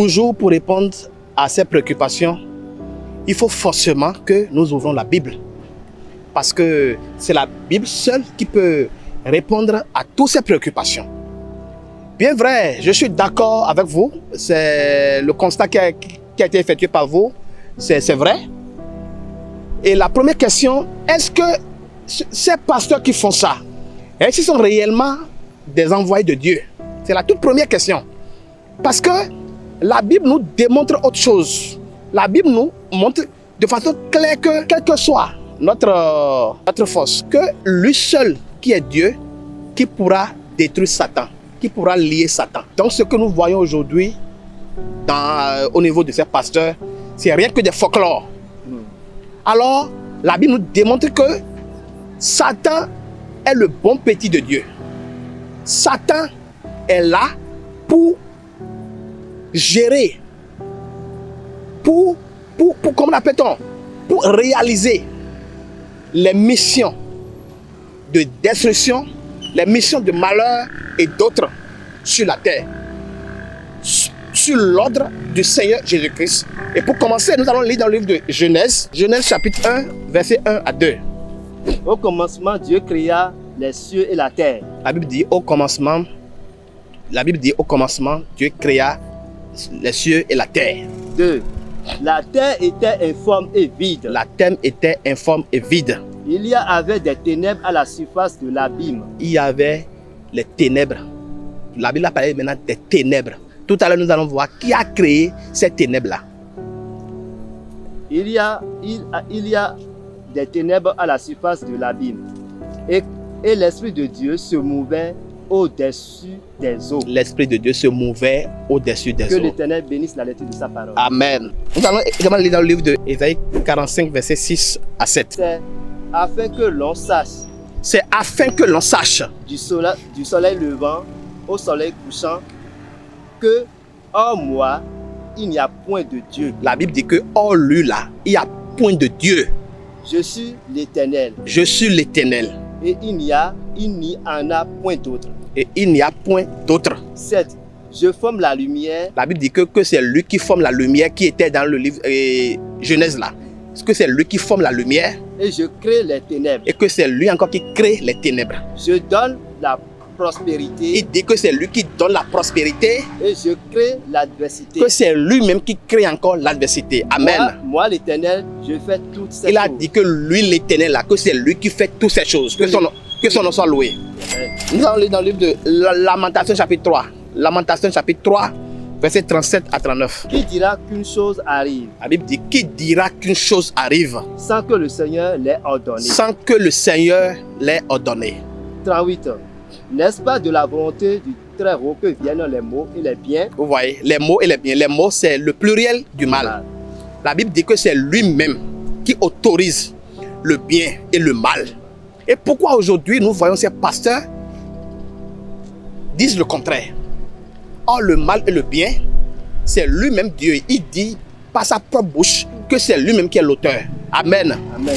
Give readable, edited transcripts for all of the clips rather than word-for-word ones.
toujours pour répondre à ces préoccupations, il faut forcément que nous ouvrons la Bible. Parce que c'est la Bible seule qui peut répondre à toutes ces préoccupations. Bien vrai, je suis d'accord avec vous. C'est le constat qui a été effectué par vous. C'est vrai. Et la première question, est-ce que ces pasteurs qui font ça, est-ce qu'ils sont réellement des envoyés de Dieu? C'est la toute première question. Parce que la Bible nous démontre autre chose. La Bible nous montre de façon claire que, quelle que soit notre force, que lui seul qui est Dieu, qui pourra détruire Satan, qui pourra lier Satan. Donc ce que nous voyons aujourd'hui au niveau de ces pasteurs, c'est rien que des folklores. Alors, la Bible nous démontre que Satan est le bon petit de Dieu. Satan est là pour gérer, comment l'appelle-t-on, pour réaliser les missions de destruction, les missions de malheur et d'autres sur la terre, sur l'ordre du Seigneur Jésus-Christ. Et pour commencer, nous allons lire dans le livre de Genèse, Genèse chapitre 1, verset 1 à 2. Au commencement, Dieu créa les cieux et la terre. La Bible dit au commencement, Dieu créa les cieux et la terre. 2. La terre était informe et vide. La terre était informe et vide. Il y avait des ténèbres à la surface de l'abîme. Il y avait les ténèbres. La Bible a parlé maintenant des ténèbres. Tout à l'heure, nous allons voir qui a créé ces ténèbres-là. Il y a des ténèbres à la surface de l'abîme. Et l'Esprit de Dieu se mouvait au-dessus des eaux. L'Esprit de Dieu se mouvait au-dessus des eaux. Que l'Éternel bénisse la lecture de sa parole. Amen. Nous allons également lire dans le livre de Ésaïe 45, versets 6 à 7. C'est afin que l'on sache. C'est afin que l'on sache. Du soleil levant au soleil couchant que, hors moi, il n'y a point de Dieu. La Bible dit que hors lui là, il n'y a point de Dieu. Je suis l'Éternel. Je suis l'Éternel. Et il n'y en a point d'autre. Et il n'y a point d'autre. 7. Je forme la lumière. La Bible dit que c'est lui qui forme la lumière qui était dans le livre Genèse là. Est-ce que c'est lui qui forme la lumière? Et je crée les ténèbres. Et que c'est lui encore qui crée les ténèbres. Je donne la prospérité. Il dit que c'est lui qui donne la prospérité. Et je crée l'adversité. Que c'est lui-même qui crée encore l'adversité. Amen. Moi l'Éternel, je fais toutes ces choses. Il a dit que lui, l'Éternel, là, que c'est lui qui fait toutes ces choses. Que son nom soit loué. Nous allons lire dans le livre de Lamentation chapitre 3. Lamentation chapitre 3, verset 37 à 39. Qui dira qu'une chose arrive? La Bible dit, qui dira qu'une chose arrive? Sans que le Seigneur l'ait ordonné. Sans que le Seigneur l'ait ordonné. 38. N'est-ce pas de la volonté du Très-Haut que viennent les maux et les biens? Vous voyez, les mots et les biens. Les mots, c'est le pluriel du mal. La Bible dit que c'est lui-même qui autorise le bien et le mal. Et pourquoi aujourd'hui nous voyons ces pasteurs disent le contraire? Or, le mal et le bien, c'est lui-même Dieu. Il dit par sa propre bouche que c'est lui-même qui est l'auteur. Amen. Amen.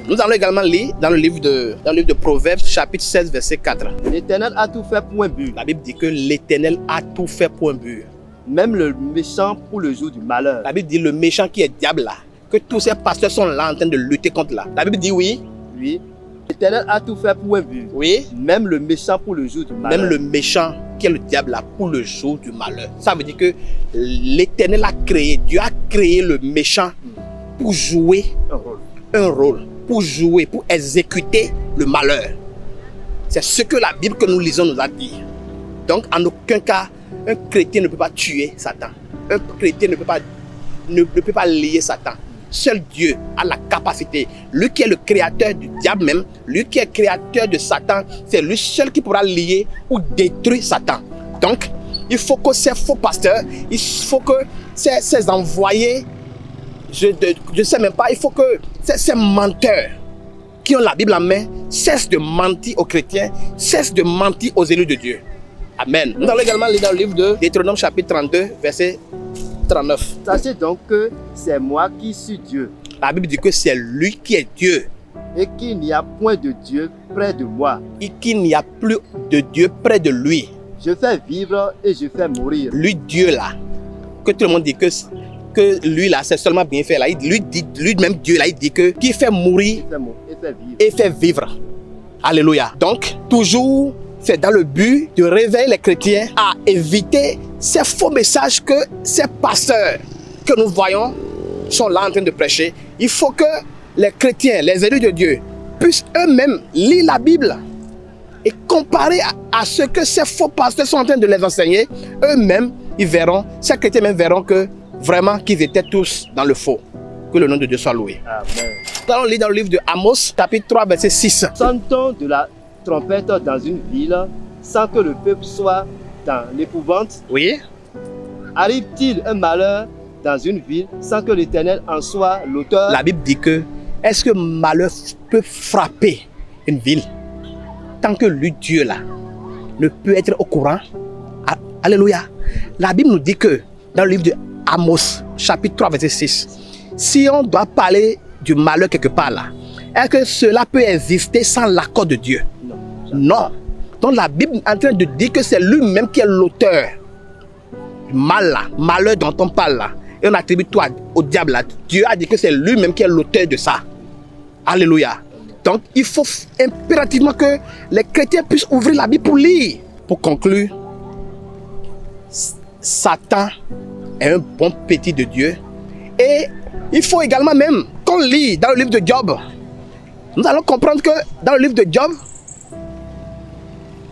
Nous allons également lire dans le livre de Proverbes, chapitre 16, verset 4. L'Éternel a tout fait pour un but. La Bible dit que l'Éternel a tout fait pour un but. Même le méchant pour le jour du malheur. La Bible dit le méchant qui est diable là, que tous ces pasteurs sont là en train de lutter contre là. La Bible dit oui. Oui. L'Éternel a tout fait pour un but. Oui. Même le méchant pour le jour du malheur. Même le méchant qui est le diable là pour le jour du malheur. Ça veut dire que l'Éternel a créé, Dieu a créé le méchant pour jouer un rôle. Pour jouer, pour exécuter le malheur. C'est ce que la Bible que nous lisons nous a dit. Donc en aucun cas, un chrétien ne peut pas tuer Satan. Un chrétien ne peut pas lier Satan. Seul Dieu a la capacité. Lui qui est le créateur du diable même, lui qui est créateur de Satan, c'est lui seul qui pourra lier ou détruire Satan. Donc, il faut que ces faux pasteurs, il faut que ces envoyés, je ne sais même pas, il faut que ces menteurs qui ont la Bible en main cessent de mentir aux chrétiens, cessent de mentir aux élus de Dieu. Amen. Nous allons également lire dans le livre de Deutéronome chapitre 32, verset 39. Sachez donc que c'est moi qui suis Dieu. La Bible dit que c'est lui qui est Dieu. Et qu'il n'y a point de Dieu près de moi. Et qu'il n'y a plus de Dieu près de lui. Je fais vivre et je fais mourir. Lui, Dieu là, que tout le monde dit que lui là, c'est seulement bien fait là. Lui-même Dieu là, il dit que qui fait mourir et fait vivre. Alléluia. Donc, toujours, c'est dans le but de réveiller les chrétiens à éviter ces faux messages que ces pasteurs que nous voyons sont là en train de prêcher. Il faut que les chrétiens, les élus de Dieu, puissent eux-mêmes lire la Bible et comparer à ce que ces faux pasteurs sont en train de les enseigner. Eux-mêmes, ils verront, ces chrétiens même verront que vraiment qu'ils étaient tous dans le faux. Que le nom de Dieu soit loué. Amen. Nous allons lire dans le livre de Amos, chapitre 3, verset 6. Sonne-t-on de la trompette dans une ville sans que le peuple soit dans l'épouvante? Oui. Arrive-t-il un malheur dans une ville sans que l'Éternel en soit l'auteur? La Bible dit que est-ce que malheur peut frapper une ville tant que lui, Dieu là, ne peut être au courant? Alléluia. La Bible nous dit que dans le livre de Amos, chapitre 3, verset 6, si on doit parler du malheur quelque part là, est-ce que cela peut exister sans l'accord de Dieu? Non. Non. Donc la Bible est en train de dire que c'est lui-même qui est l'auteur du mal là, malheur dont on parle là. Et on attribue tout au diable là. Dieu a dit que c'est lui-même qui est l'auteur de ça. Alléluia. Donc il faut impérativement que les chrétiens puissent ouvrir la Bible pour lire. Pour conclure, Satan est un bon petit de Dieu. Et il faut également même qu'on lit dans le livre de Job. Nous allons comprendre que dans le livre de Job,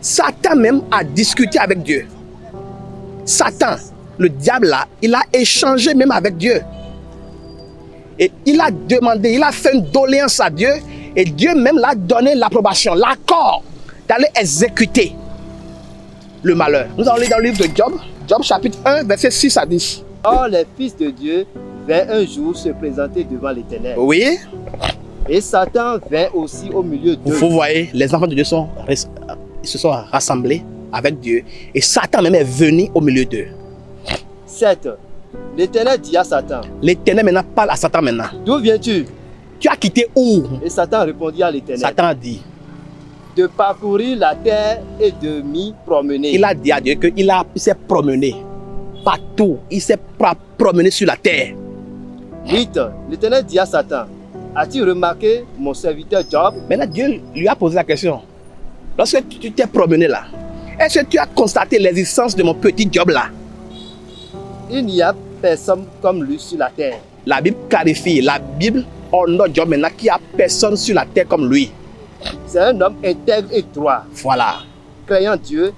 Satan même a discuté avec Dieu. Satan, le diable là, il a échangé même avec Dieu. Et il a demandé, il a fait une doléance à Dieu. Et Dieu même l'a donné l'approbation, l'accord d'aller exécuter le malheur. Nous allons lire dans le livre de Job, Job chapitre 1, verset 6 à 10. Or, les fils de Dieu vinrent un jour se présenter devant l'Éternel. Oui. Et Satan vint aussi au milieu d'eux. Vous voyez, les enfants de Dieu se sont rassemblés avec Dieu. Et Satan même est venu au milieu d'eux. 7. L'Éternel dit à Satan, L'Éternel maintenant parle à Satan maintenant. d'où viens-tu? Tu as quitté où? Et Satan répondit à l'Éternel, Satan a dit. de parcourir la terre et de m'y promener. Il a dit à Dieu qu'il s'est promené partout. Il s'est promené sur la terre. 8. L'Éternel dit à Satan, as-tu remarqué mon serviteur Job? Maintenant, Dieu lui a posé la question. Lorsque tu t'es promené là, est-ce que tu as constaté l'existence de mon petit Job là? Il n'y a personne comme lui sur la terre. La Bible clarifie, la Bible honore Job maintenant qu'il n'y a personne sur la terre comme lui. C'est un homme intègre et droit, Voilà, craignant Dieu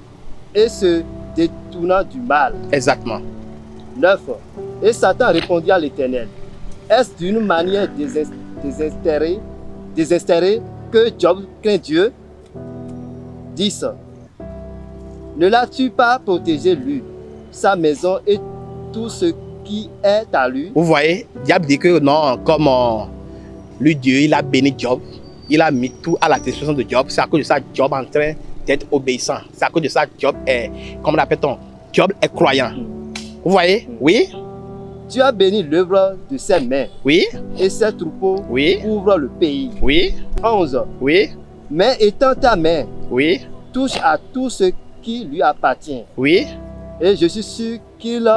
et se détournant du mal. exactement. 9. Et Satan répondit à l'Éternel, est-ce d'une manière désespérée que Job craint Dieu? 10. Ne l'as-tu pas protégé lui, sa maison et tout ce qui est à lui? Vous voyez, diable dit que non, comme lui Dieu, il a béni Job, il a mis tout à la disposition de Job. C'est à cause de ça Job est en train d'être obéissant. C'est à cause de ça Job est, comment l'appelle-t-on? Job est croyant. Vous voyez? Oui? Tu as béni l'œuvre de ses mains, Oui? et ses troupeaux Oui? couvrent le pays. Oui? 11. Oui? Mais étends ta main, Oui? touche à tout ce qui lui appartient, Oui? et je suis sûr qu'il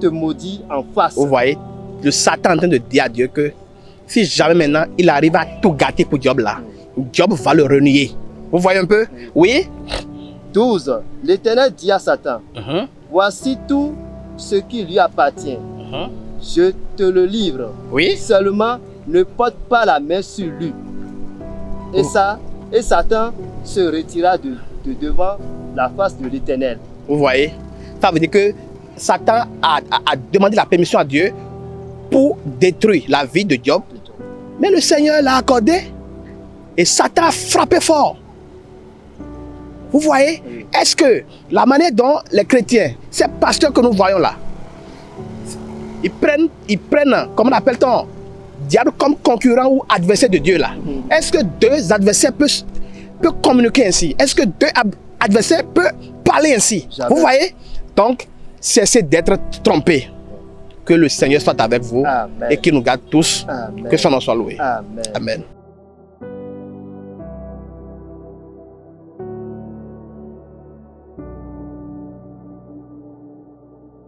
te maudit en face. Vous voyez, le Satan est en train de dire à Dieu que si jamais maintenant il arrive à tout gâter pour Job là, Job va le renier. Vous voyez un peu? Oui? 12. L'Éternel dit à Satan, Mhm. voici tout ce qui lui appartient. Mhm. Je te le livre. Oui? Seulement, ne porte pas la main sur lui. Et et Satan se retira de devant la face de l'Éternel. Vous voyez? Ça veut dire que Satan a demandé la permission à Dieu pour détruire la vie de Job. Mais le Seigneur l'a accordé. Et Satan a frappé fort. Vous voyez? Est-ce que la manière dont les chrétiens, ces pasteurs que nous voyons là, ils prennent, comment appelle-t-on, diable comme concurrent ou adversaire de Dieu là. Est-ce que deux adversaires peuvent communiquer ainsi? Est-ce que deux adversaires peuvent parler ainsi? Jamais. Vous voyez? Donc, cessez d'être trompés. Que le Seigneur soit avec vous. Amen. Et qu'il nous garde tous. Amen. Que son nom soit loué. Amen. Amen.